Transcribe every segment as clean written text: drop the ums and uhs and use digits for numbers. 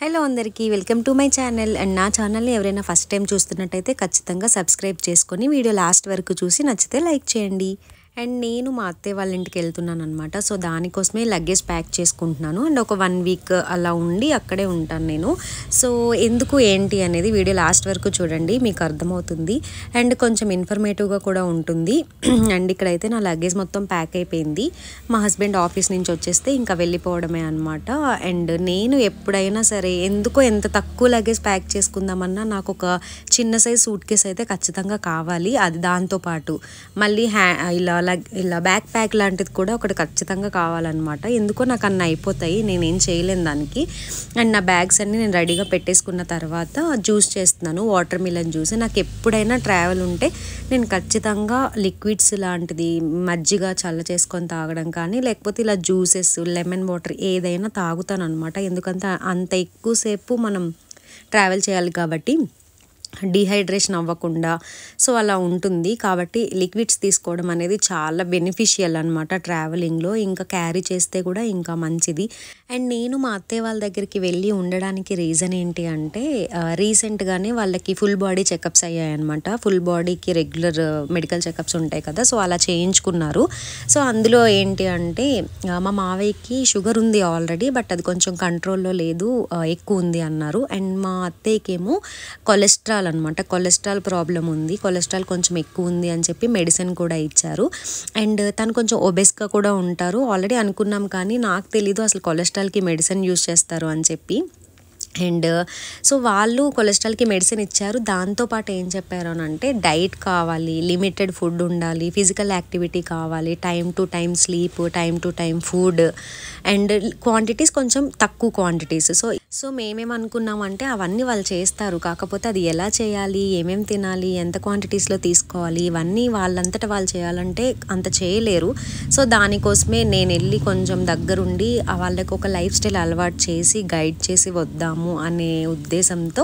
Hello అందరికీ welcome to my channel and నా ఛానల్ని ఎవరైనా ఫస్ట్ టైం చూస్తున్నట్టయితే ఖచ్చితంగా సబ్స్క్రైబ్ చేసుకొని వీడియో లాస్ట్ వరకు చూసి నచ్చితే లైక్ చేయండి. అండ్ నేను మా అత్తయ్య వాళ్ళ ఇంటికి వెళ్తున్నాను అనమాట. సో దానికోసమే లగేజ్ ప్యాక్ చేసుకుంటున్నాను అండ్ ఒక 1 వీక్ అలా ఉండి అక్కడే ఉంటాను నేను. సో ఎందుకు ఏంటి అనేది వీడియో లాస్ట్ వరకు చూడండి, మీకు అర్థమవుతుంది అండ్ కొంచెం ఇన్ఫర్మేటివ్గా కూడా ఉంటుంది. అండ్ ఇక్కడైతే నా లగేజ్ మొత్తం ప్యాక్ అయిపోయింది. మా హస్బెండ్ ఆఫీస్ నుంచి వచ్చేస్తే ఇంకా వెళ్ళిపోవడమే అనమాట. అండ్ నేను ఎప్పుడైనా సరే ఎందుకో ఎంత తక్కువ లగేజ్ ప్యాక్ చేసుకుందామన్నా నాకు ఒక చిన్న సైజ్ సూట్ కేస్ అయితే ఖచ్చితంగా కావాలి. అది దాంతోపాటు మళ్ళీ ఇలా బ్యాక్ ప్యాక్ లాంటిది కూడా ఒకటి ఖచ్చితంగా కావాలన్నమాట. ఎందుకో నాకు అన్నీ అయిపోతాయి, నేనేం చేయలేను దానికి. అండ్ నా బ్యాగ్స్ అన్నీ నేను రెడీగా పెట్టేసుకున్న తర్వాత జ్యూస్ చేస్తున్నాను, వాటర్ మిలన్ జ్యూస్. నాకు ఎప్పుడైనా ట్రావెల్ ఉంటే నేను ఖచ్చితంగా లిక్విడ్స్ లాంటిది మజ్జిగ చల్ల చేసుకొని తాగడం కానీ లేకపోతే ఇలా జ్యూసెస్ లెమన్ వాటర్ ఏదైనా తాగుతాను అనమాట. ఎందుకంటే అంత ఎక్కువసేపు మనం ట్రావెల్ చేయాలి కాబట్టి డీహైడ్రేషన్ అవ్వకుండా సో అలా ఉంటుంది. కాబట్టి లిక్విడ్స్ తీసుకోవడం అనేది చాలా బెనిఫిషియల్ అనమాట ట్రావెలింగ్లో. ఇంకా క్యారీ చేస్తే కూడా ఇంకా మంచిది. అండ్ నేను మా అత్తయ్య వాళ్ళ దగ్గరికి వెళ్ళి ఉండడానికి రీజన్ ఏంటి అంటే రీసెంట్గానే వాళ్ళకి ఫుల్ బాడీ చెకప్స్ అయ్యాయన్నమాట. ఫుల్ బాడీకి రెగ్యులర్ మెడికల్ చెకప్స్ ఉంటాయి కదా, సో అలా చేయించుకున్నారు. సో అందులో ఏంటి అంటే మా మావయ్యకి షుగర్ ఉంది ఆల్రెడీ, బట్ అది కొంచెం కంట్రోల్లో లేదు, ఎక్కువ ఉంది అన్నారు. అండ్ మా అత్తయ్యకేమో కొలెస్ట్రాల్ అనమాట, కొలెస్ట్రాల్ ప్రాబ్లం ఉంది, కొలెస్ట్రాల్ కొంచెం ఎక్కువ ఉంది అని చెప్పి మెడిసిన్ కూడా ఇచ్చారు. అండ్ తను కొంచెం ఒబెస్గా కూడా ఉంటారు ఆల్రెడీ అనుకున్నాం, కానీ నాకు తెలీదు అసలు కొలెస్ట్రాల్కి మెడిసిన్ యూజ్ చేస్తారు అని చెప్పి. అండ్ సో వాళ్ళు కొలెస్ట్రాల్కి మెడిసిన్ ఇచ్చారు. దాంతోపాటు ఏం చెప్పారు అని అంటే డైట్ కావాలి, లిమిటెడ్ ఫుడ్ ఉండాలి, ఫిజికల్ యాక్టివిటీ కావాలి, time to time sleep, time to time food and quantities కొంచెం తక్కువ క్వాంటిటీస్. సో మేమేమనుకున్నామంటే అవన్నీ వాళ్ళు చేస్తారు, కాకపోతే అది ఎలా చేయాలి, ఏమేమి తినాలి, ఎంత క్వాంటిటీస్లో తీసుకోవాలి, ఇవన్నీ వాళ్ళంతటా వాళ్ళు చేయాలంటే అంత చేయలేరు. సో దానికోసమే నేను వెళ్ళి కొంచెం దగ్గరుండి వాళ్ళకి ఒక లైఫ్ స్టైల్ అలవాటు చేసి గైడ్ చేసి వద్దాము అనే ఉద్దేశంతో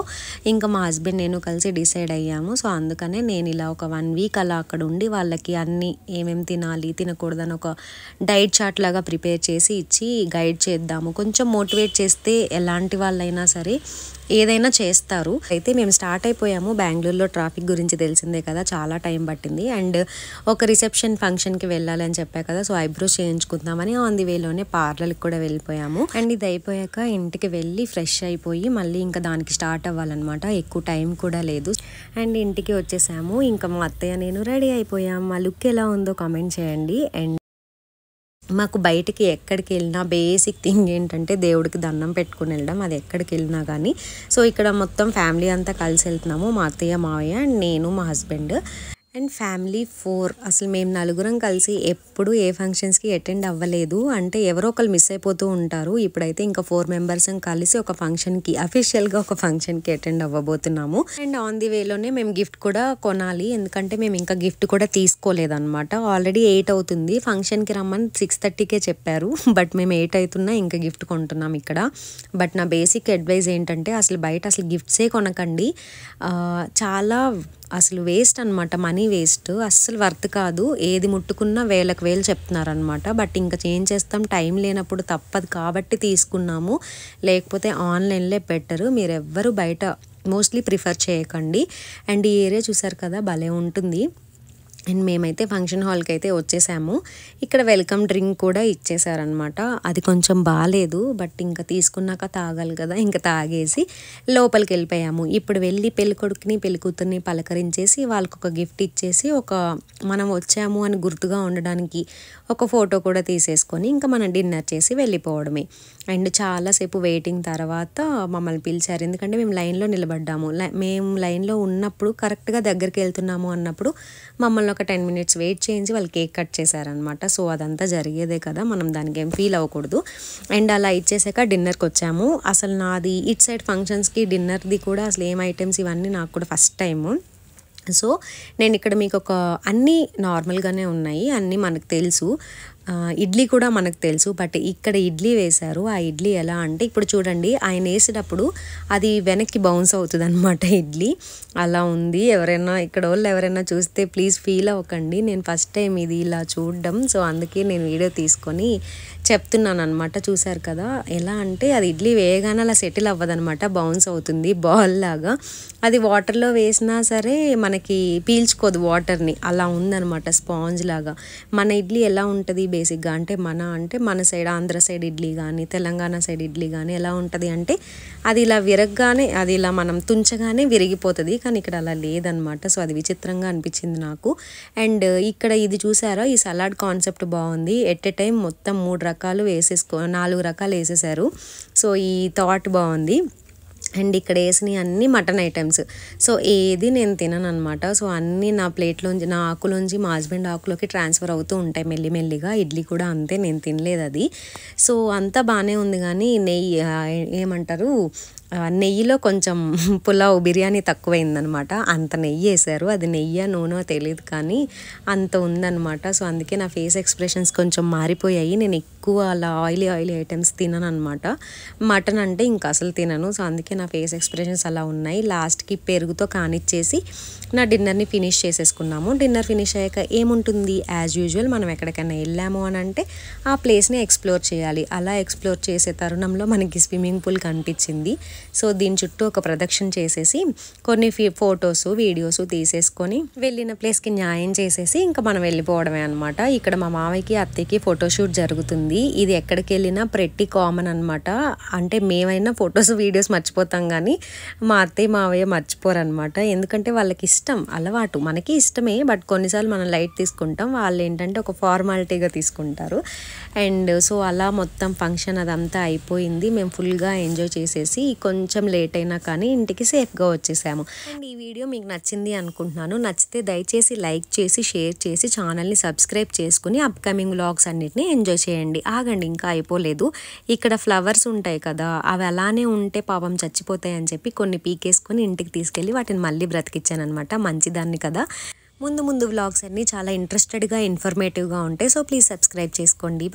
ఇంకా మా హస్బెండ్ నేను కలిసి డిసైడ్ అయ్యాము. సో అందుకనే నేను ఇలా ఒక 1 వీక్ అలా అక్కడ ఉండి వాళ్ళకి అన్నీ ఏమేమి తినాలి తినకూడదని ఒక డైట్ చార్ట్ లాగా ప్రిపేర్ చేసి ఇచ్చి గైడ్ చేద్దాము. కొంచెం మోటివేట్ చేస్తే ఎలాంటి వాళ్ళైనా సరే ఏదైనా చేస్తారు. అయితే మేము స్టార్ట్ అయిపోయాము. బెంగళూరులో ట్రాఫిక్ గురించి తెలిసిందే కదా, చాలా టైం పట్టింది. అండ్ ఒక రిసెప్షన్ ఫంక్షన్కి వెళ్ళాలి అని చెప్పా కదా, సో ఐబ్రోస్ చేయించుకుందామని ఆన్ ది వేలోనే పార్లర్కి కూడా వెళ్ళిపోయాము. అండ్ ఇది అయిపోయాక ఇంటికి వెళ్ళి ఫ్రెష్ అయిపోయి మళ్ళీ ఇంకా దానికి స్టార్ట్ అవ్వాలన్నమాట, ఎక్కువ టైం కూడా లేదు. అండ్ ఇంటికి వచ్చేసాము. ఇంకా మా అత్తయ్య నేను రెడీ అయిపోయాం. మా లుక్ ఎలా ఉందో కామెంట్ చేయండి. అండ్ మాకు బయటికి ఎక్కడికి వెళ్ళినా బేసిక్ థింగ్ ఏంటంటే దేవుడికి దండం పెట్టుకుని వెళ్ళడం, అది ఎక్కడికి వెళ్ళినా కానీ. సో ఇక్కడ మొత్తం ఫ్యామిలీ అంతా కలిసి వెళ్తున్నాము, మా అత్తయ్య మావయ్య అండ్ నేను మా హస్బెండ్ అండ్ ఫ్యామిలీ 4. అసలు మేము నలుగురం కలిసి ఎప్పుడు ఏ ఫంక్షన్స్కి అటెండ్ అవ్వలేదు, అంటే ఎవరో ఒకరు మిస్ అయిపోతూ ఉంటారు. ఇప్పుడైతే ఇంకా 4 మెంబర్స్ కలిసి ఒక ఫంక్షన్కి అఫీషియల్గా ఒక ఫంక్షన్కి అటెండ్ అవ్వబోతున్నాము. అండ్ ఆన్ ది వేలోనే మేము గిఫ్ట్ కూడా కొనాలి, ఎందుకంటే మేము ఇంకా గిఫ్ట్ కూడా తీసుకోలేదన్నమాట. ఆల్రెడీ 8 అవుతుంది, ఫంక్షన్కి రమ్మని 6:30కే చెప్పారు, బట్ మేము 8 అవుతున్నా ఇంకా గిఫ్ట్ కొంటున్నాం ఇక్కడ. బట్ నా బేసిక్ అడ్వైజ్ ఏంటంటే అసలు బయట అసలు గిఫ్ట్సే కొనకండి, చాలా అసలు వేస్ట్ అనమాట, మనీ వేస్ట్, అస్సలు వర్త్ కాదు. ఏది ముట్టుకున్నా వేలకు వేలు చెప్తున్నారనమాట. బట్ ఇంకా ఏం చేస్తాం, టైం లేనప్పుడు తప్పదు కాబట్టి తీసుకున్నాము, లేకపోతే ఆన్లైన్లే బెటర్. మీరు ఎవ్వరు బయట మోస్ట్లీ ప్రిఫర్ చేయకండి. అండ్ ఈ ఏరియా చూసారు కదా, భలే ఉంటుంది. అండ్ మేమైతే ఫంక్షన్ హాల్కి అయితే వచ్చేసాము. ఇక్కడ వెల్కమ్ డ్రింక్ కూడా ఇచ్చేసారనమాట, అది కొంచెం బాగాలేదు, బట్ ఇంకా తీసుకున్నాక తాగాలి కదా, ఇంకా తాగేసి లోపలికి వెళ్ళిపోయాము. ఇప్పుడు వెళ్ళి పెళ్ళికొడుకుని పెళ్ళికూతుర్ని పలకరించేసి వాళ్ళకి ఒక గిఫ్ట్ ఇచ్చేసి మనం వచ్చాము అని గుర్తుగా ఉండడానికి ఒక ఫోటో కూడా తీసేసుకొని ఇంకా మనం డిన్నర్ చేసి వెళ్ళిపోవడమే. అండ్ చాలాసేపు వెయిటింగ్ తర్వాత మమ్మల్ని పిలిచారు, ఎందుకంటే మేము లైన్లో నిలబడ్డాము. మేము లైన్లో ఉన్నప్పుడు కరెక్ట్గా దగ్గరికి వెళ్తున్నాము అన్నప్పుడు మమ్మల్ని ఒక 10 మినిట్స్ వెయిట్ చేయించి వాళ్ళు కేక్ కట్ చేశారనమాట. సో అదంతా జరిగేదే కదా, మనం దానికి ఏం ఫీల్ అవ్వకూడదు. అండ్ అలా ఇచ్చేసాక డిన్నర్కి వచ్చాము. అసలు నాది ఇట్ సైడ్ ఫంక్షన్స్కి డిన్నర్ది కూడా అసలు ఏం ఐటమ్స్ ఇవన్నీ నాకు కూడా ఫస్ట్ టైము. సో నేను ఇక్కడ మీకు అన్నీ నార్మల్గానే ఉన్నాయి, అన్నీ మనకు తెలుసు. ఇడ్లీ కూడా మనకు తెలుసు, బట్ ఇక్కడ ఇడ్లీ వేశారు. ఆ ఇడ్లీ ఎలా అంటే ఇప్పుడు చూడండి, ఆయన వేసేటప్పుడు అది వెనక్కి బౌన్స్ అవుతుంది అనమాట ఇడ్లీ, అలా ఉంది. ఇక్కడ వాళ్ళు ఎవరైనా చూస్తే ప్లీజ్ ఫీల్ అవ్వకండి, నేను ఫస్ట్ టైం ఇది ఇలా చూడడం, సో అందుకే నేను వీడియో తీసుకొని చెప్తున్నాననమాట. చూసారు కదా! ఎలా అంటే అది ఇడ్లీ వేయగానే అలా సెటిల్ అవ్వదనమాట. బౌన్స్ అవుతుంది బాల్ లాగా. అది వాటర్‌లో వేసినా సరే మనకి పీల్చుకోదు వాటర్‌ని. అలా ఉందనమాట స్పాంజ్ లాగా. మన ఇడ్లీ ఎలా ఉంటది బేసిక్‌గా అంటే మన సైడ్ ఆంధ్ర సైడ్ ఇడ్లీ గానీ, తెలంగాణ సైడ్ ఇడ్లీ గానీ ఎలా ఉంటది అంటే అది ఇలా విరగ్గానే అది ఇలా మనం తుంచగానే విరిగిపోతది. కానీ ఇక్కడ అలా లేదనమాట. సో, అది విచిత్రంగా అనిపించింది నాకు. అండ్ ఇక్కడ ఇది చూసారా? ఈ సలాడ్ కాన్సెప్ట్ బావుంది. ఎట్ ఎ టైమ్ మొత్తం 4 రకాలు ఏసేశారు. సో, ఈ థాట్ బావుంది. అండ్ ఇక్కడ వేసినవి అన్నీ మటన్ ఐటమ్స్. సో, ఏది నేను తినననమాట. సో, అన్నీ నా ప్లేట్‌లోంచి నా ఆకులోంచి మా హస్బెండ్ ఆకులోకి ట్రాన్స్‌ఫర్ అవుతూ ఉంటాయి మెల్లిమెల్లిగా. ఇడ్లీ కూడా అంతే, నేను తినలేదది. సో, అంతా బానే ఉంది గానీ ఏమంటారు నెయ్యిలో కొంచెం పులావ్ బిర్యానీ తక్కువైందనమాట. అంత నెయ్యేశారు. అది నెయ్యో, నూనెో తెలీదు కానీ అంత ఉందనమాట. సో, అందుకే నా ఫేస్ ఎక్స్‌ప్రెషన్స్ కొంచెం మారిపోయాయి. నేను ఎక్కువ అలా ఆయిలీ ఐటెమ్స్ తినననమాట. మటన్ అంటే ఇంకా అసలు తినను. సో, అందుకే నా ఫేస్ ఎక్స్‌ప్రెషన్స్ అలా ఉన్నాయి. లాస్ట్‌కి పెరుగుతో కానిచ్చేసి నా డిన్నర్‌ని ఫినిష్ చేసేసుకున్నాము. డిన్నర్ ఫినిష్ అయ్యాక ఏముంటుంది యాజ్ యూజువల్ మనం ఎక్కడికైనా వెళ్ళాము అని అంటే ఆ ప్లేస్‌ని ఎక్స్‌ప్లోర్ చేయాలి. అలా ఎక్స్‌ప్లోర్ చేసే తరుణంలో మనకి స్విమ్మింగ్ పూల్ కనిపించింది. సో, దీని చుట్టూ ఒక ప్రదక్షిణ చేసేసి కొన్ని ఫొటోస్, వీడియోస్ తీసేసుకొని వెళ్ళిన ప్లేస్‌కి న్యాయం చేసేసి ఇంకా మనం వెళ్ళిపోవడమే అనమాట. ఇక్కడ మా మామయ్యకి, అత్తయ్యకి ఫోటోషూట్ జరుగుతుంది. ఇది ఎక్కడికి వెళ్ళినా ప్రతి కామన్ అనమాట. అంటే మేమైనా ఫొటోస్, వీడియోస్ మర్చిపోతాం కానీ మా అత్తయ్య, మావయ్య మర్చిపోరనమాట. ఎందుకంటే వాళ్ళకి ఇష్టం, అలవాటు. మనకి ఇష్టమే బట్ కొన్నిసార్లు మనం లైట్ తీసుకుంటాం. వాళ్ళు ఏంటంటే ఒక ఫార్మాలిటీగా తీసుకుంటారు. అండ్ సో, అలా మొత్తం ఫంక్షన్ అదంతా అయిపోయింది. మేము ఫుల్గా ఎంజాయ్ చేసేసి కొంచెం లేట్ అయినా కానీ ఇంటికి సేఫ్గా వచ్చేసాము. అండ్ ఈ వీడియో మీకు నచ్చింది అనుకుంటున్నాను. నచ్చితే దయచేసి లైక్ చేసి, షేర్ చేసి, ఛానల్ని సబ్స్క్రైబ్ చేసుకుని అప్కమింగ్ వ్లాగ్స్ అన్నిటిని ఎంజాయ్ చేయండి. ఆగండి, ఇంకా అయిపోలేదు. ఇక్కడ ఫ్లవర్స్ ఉంటాయి కదా, అవి అలానే ఉంటే పాపం చచ్చిపోతాయి అని చెప్పి కొన్ని పీకేసుకొని ఇంటికి తీసుకెళ్ళి వాటిని మళ్ళీ బ్రతికిచ్చాను అనమాట. మంచిదాన్ని కదా. ముందు వ్లాగ్స్ అన్నీ చాలా ఇంట్రెస్టెడ్గా, ఇన్ఫర్మేటివ్గా ఉంటాయి. సో, ప్లీజ్ సబ్స్క్రైబ్ చేసుకోండి.